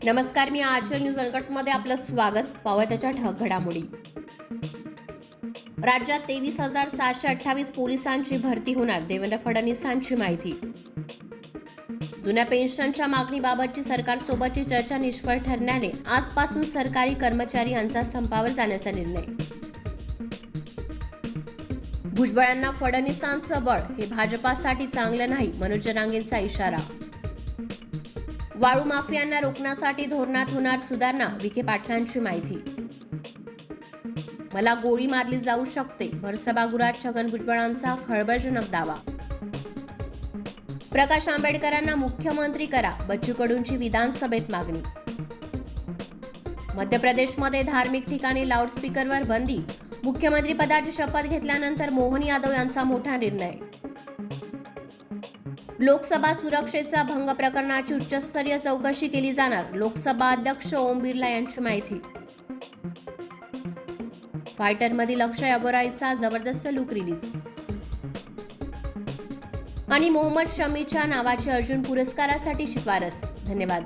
नमस्कार, मी आचल न्यूज अनकटमध्ये आपलं स्वागत. पाहूया त्याच्या ठळक घडामोडी. राज्यात 23,728 पोलिसांची भरती होणार, देवेंद्र फडणवीसांची माहिती. जुन्या पेन्शनच्या मागणीबाबतची सरकारसोबतची चर्चा निष्फळ ठरल्याने आजपासून सरकारी कर्मचारी यांचा संपावर जाण्याचा निर्णय. भुजबळांना फडणवीसांचं बळ, हे भाजपासाठी चांगलं नाही, मनोज जरांगेंचा इशारा. वाळू माफियांना रोखण्यासाठी धोरणात होणार सुधारणा, विखे पाटलांची माहिती. मला गोळी मारली जाऊ शकते, भरसभागृहात छगन भुजबळांचा खळबळजनक दावा. प्रकाश आंबेडकरांना मुख्यमंत्री करा, बच्चू कडूंची विधानसभेत मागणी. मध्य प्रदेशमध्ये धार्मिक ठिकाणी लाऊडस्पीकरवर बंदी, मुख्यमंत्री पदाची शपथ घेतल्यानंतर मोहन यादव यांचा मोठा निर्णय. लोकसभा सुरक्षेचा भंग प्रकरणाची उच्चस्तरीय चौकशी केली जाणार, लोकसभा अध्यक्ष ओम बिर्ला यांची माहिती. फायटरमधील अक्षय अबोराईचा जबरदस्त लुक रिलीज. आणि मोहम्मद शमीच्या नावाची अर्जुन पुरस्कारासाठी शिफारस. धन्यवाद.